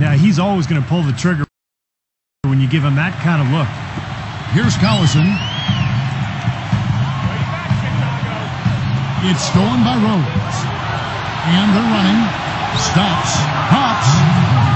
Yeah, he's always going to pull the trigger when you give him that kind of look. Here's Collison. It's stolen by Rose. And they're running. Stops. Hops.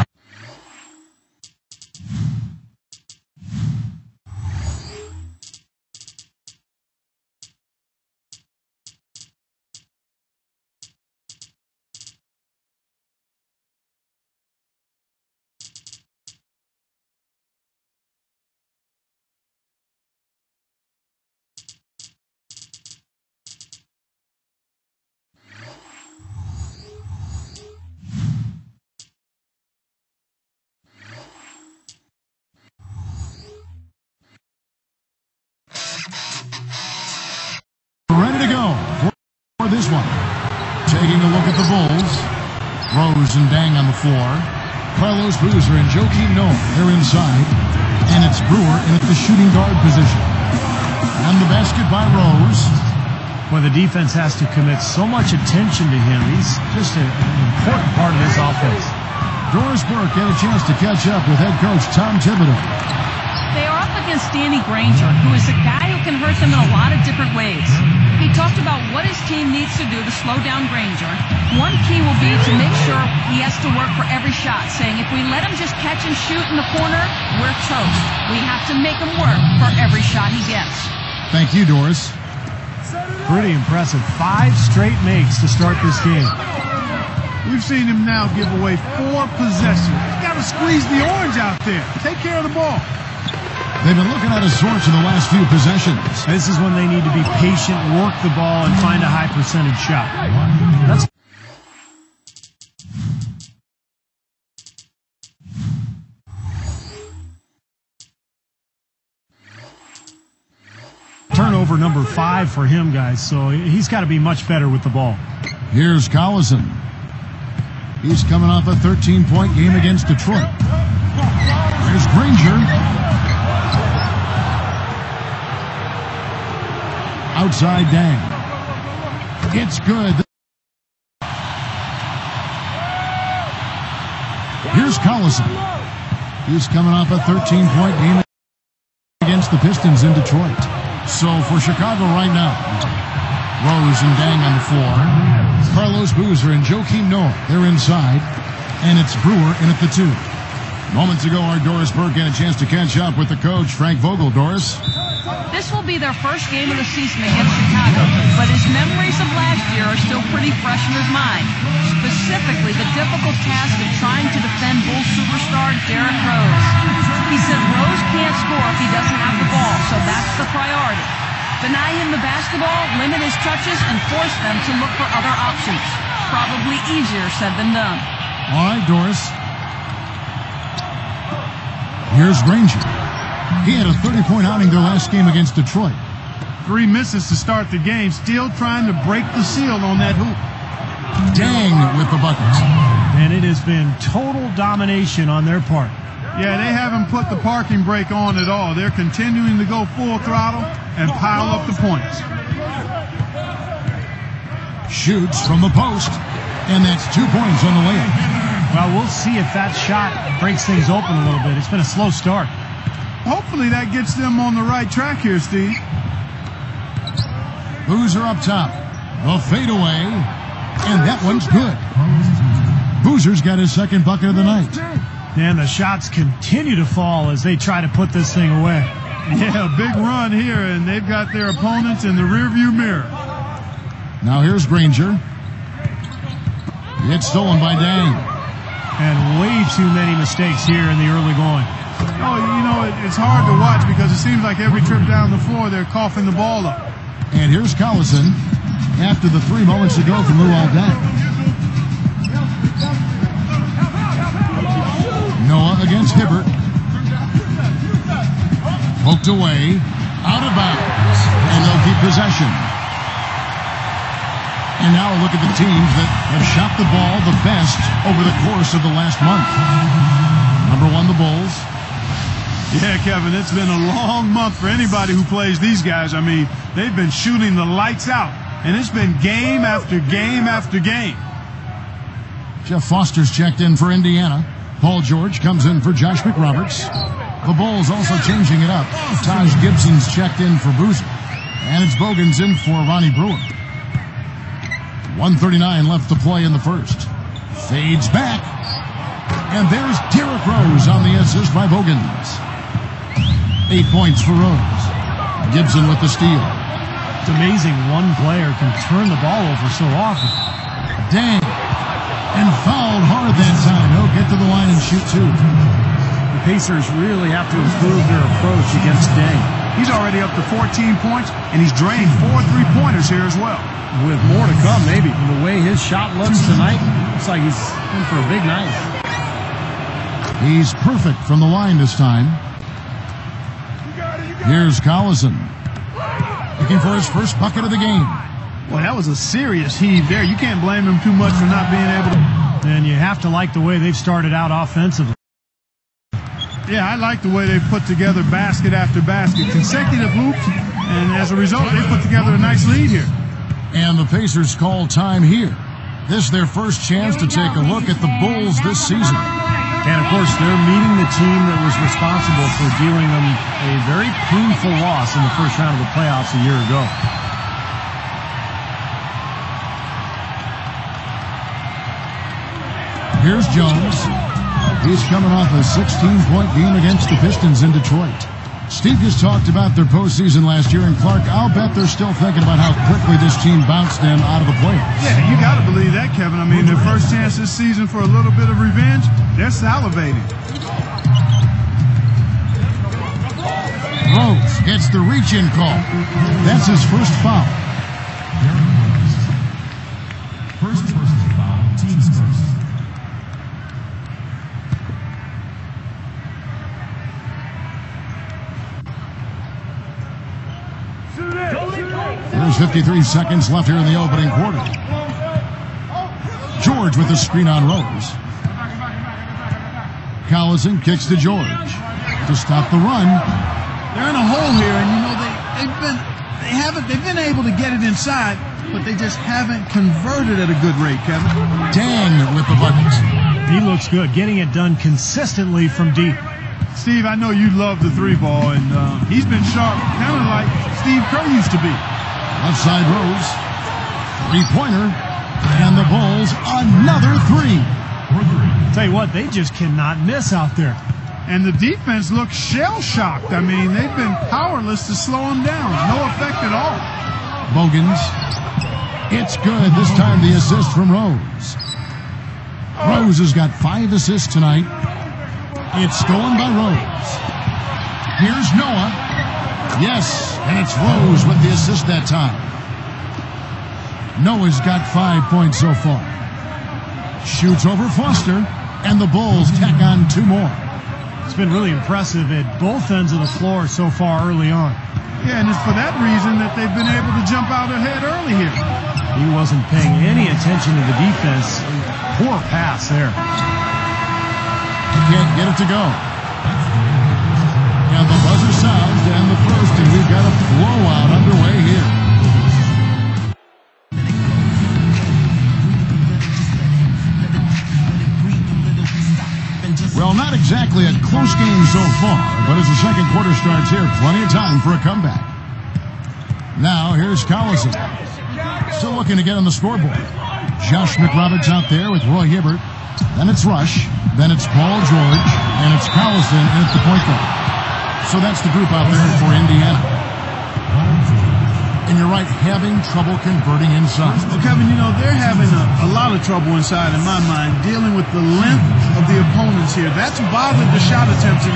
Ready to go for this one. Taking a look at the Bulls. Rose and Dang on the floor. Carlos Boozer and Joakim Noah, they're inside. And it's Brewer in at the shooting guard position. And the basket by Rose. Well, the defense has to commit so much attention to him. He's just an important part of this offense. Doris Burke had a chance to catch up with head coach Tom Thibodeau. They are up against Danny Granger, who is a guy who can hurt them in a lot of different ways. He talked about what his team needs to do to slow down Granger. One key will be to make sure he has to work for every shot, saying if we let him just catch and shoot in the corner, we're toast. We have to make him work for every shot he gets. Thank you, Doris. Pretty impressive. 5 straight makes to start this game. We've seen him now give away 4 possessions. He's got to squeeze the orange out there. Take care of the ball. They've been looking at his sorts in the last few possessions. This is when they need to be patient, work the ball, and find a high percentage shot. That's turnover number 5 for him, guys, so he's got to be much better with the ball. Here's Collison. He's coming off a 13-point game against Detroit. There's Granger. Outside Dang. It's good. Here's Collison. He's coming off a 13-point game against the Pistons in Detroit. So for Chicago right now, Rose and Dang on the floor. Carlos Boozer and Joakim Noah, they're inside. And it's Brewer in at the 2. Moments ago, our Doris Burke had a chance to catch up with the coach, Frank Vogel. Doris? This will be their first game of the season against Chicago, but his memories of last year are still pretty fresh in his mind. Specifically, the difficult task of trying to defend Bulls superstar Derrick Rose. He said Rose can't score if he doesn't have the ball, so that's the priority. Deny him the basketball, limit his touches, and force them to look for other options. Probably easier said than done. All right, Doris. Here's Granger. He had a 30-point outing their last game against Detroit. 3 misses to start the game, still trying to break the seal on that hoop. Dang with the bucket. And it has been total domination on their part. Yeah, they haven't put the parking brake on at all. They're continuing to go full throttle and pile up the points. Shoots from the post, and that's 2 points on the layup. Well, we'll see if that shot breaks things open a little bit. It's been a slow start. Hopefully that gets them on the right track here, Steve. Boozer up top. A fadeaway, and that one's good. Boozer's got his second bucket of the night. And the shots continue to fall as they try to put this thing away. Yeah, big run here, and they've got their opponents in the rearview mirror. Now here's Granger. It's stolen by Dang. And way too many mistakes here in the early going. Oh, you know, it's hard to watch because it seems like every trip down the floor they're coughing the ball up. And here's Collison after the 3 moments ago from Luol Deng. Noah against Hibbert. Poked away, out of bounds, and they'll keep possession. And now look at the teams that have shot the ball the best over the course of the last month. Number 1, the Bulls. Yeah, Kevin, it's been a long month for anybody who plays these guys. I mean, they've been shooting the lights out, and it's been game after game after game. Jeff Foster's checked in for Indiana. Paul George comes in for Josh McRoberts. The Bulls also changing it up. Taj Gibson's checked in for Boozer. And it's Bogans in for Ronnie Brewer. 1:39 left to play in the first. Fades back. And there's Derrick Rose on the assist by Bogans. 8 points for Rose. Gibson with the steal. It's amazing one player can turn the ball over so often. Dang. And fouled hard that time. He'll get to the line and shoot two. The Pacers really have to improve their approach against Deng. He's already up to 14 points, and he's drained 4 3-pointers here as well. With more to come, maybe. From the way his shot looks tonight, looks like he's in for a big night. He's perfect from the line this time. Here's Collison. Looking for his first bucket of the game. Well, that was a serious heave there. You can't blame him too much for not being able to. And you have to like the way they've started out offensively. Yeah, I like the way they put together basket after basket, consecutive hoops, and as a result, they put together a nice lead here. And the Pacers call time here. This is their first chance to take a look at the Bulls this season. And, of course, they're meeting the team that was responsible for dealing them a very painful loss in the first round of the playoffs a year ago. Here's Jones. He's coming off a 16-point game against the Pistons in Detroit. Steve just talked about their postseason last year, and Clark, I'll bet they're still thinking about how quickly this team bounced them out of the playoffs. Yeah, you got to believe that, Kevin. I mean, their first chance this season for a little bit of revenge, they're salivating. Rose gets the reach-in call. That's his first foul. First personal foul, team's first. There's 53 seconds left here in the opening quarter. George with the screen on Rose. Collison kicks to George to stop the run. They're in a hole here, and you know they've been able to get it inside, but they just haven't converted at a good rate, Kevin. Deng with the bucket. He looks good, getting it done consistently from deep. Steve, I know you love the three ball, and he's been sharp, kind of like Steve Kerr used to be. Left side Rose. Three-pointer. And the Bulls, another three. Tell you what, they just cannot miss out there. And the defense looks shell-shocked. I mean, they've been powerless to slow them down. No effect at all. Bogans. It's good. This time the assist from Rose. Rose has got 5 assists tonight. It's stolen by Rose. Here's Noah. Yes, and it's Rose with the assist that time. Noah's got 5 points so far. Shoots over Foster, and the Bulls tack on 2 more. It's been really impressive at both ends of the floor so far early on. Yeah, and it's for that reason that they've been able to jump out ahead early here. He wasn't paying any attention to the defense. Poor pass there. Can't get it to go. And the buzzer sounds, and the first, and we've got a blowout underway here. Well, not exactly a close game so far, but as the second quarter starts here, plenty of time for a comeback. Now, here's Collison. Still looking to get on the scoreboard. Josh McRoberts out there with Roy Hibbert. Then it's Rush. Then it's Paul George. And it's Collison at the point guard. So that's the group out there for Indiana. And you're right, having trouble converting inside. Well, Kevin, you know, they're having a lot of trouble inside, in my mind, dealing with the length of the opponents here. That's bothered the shot attempts.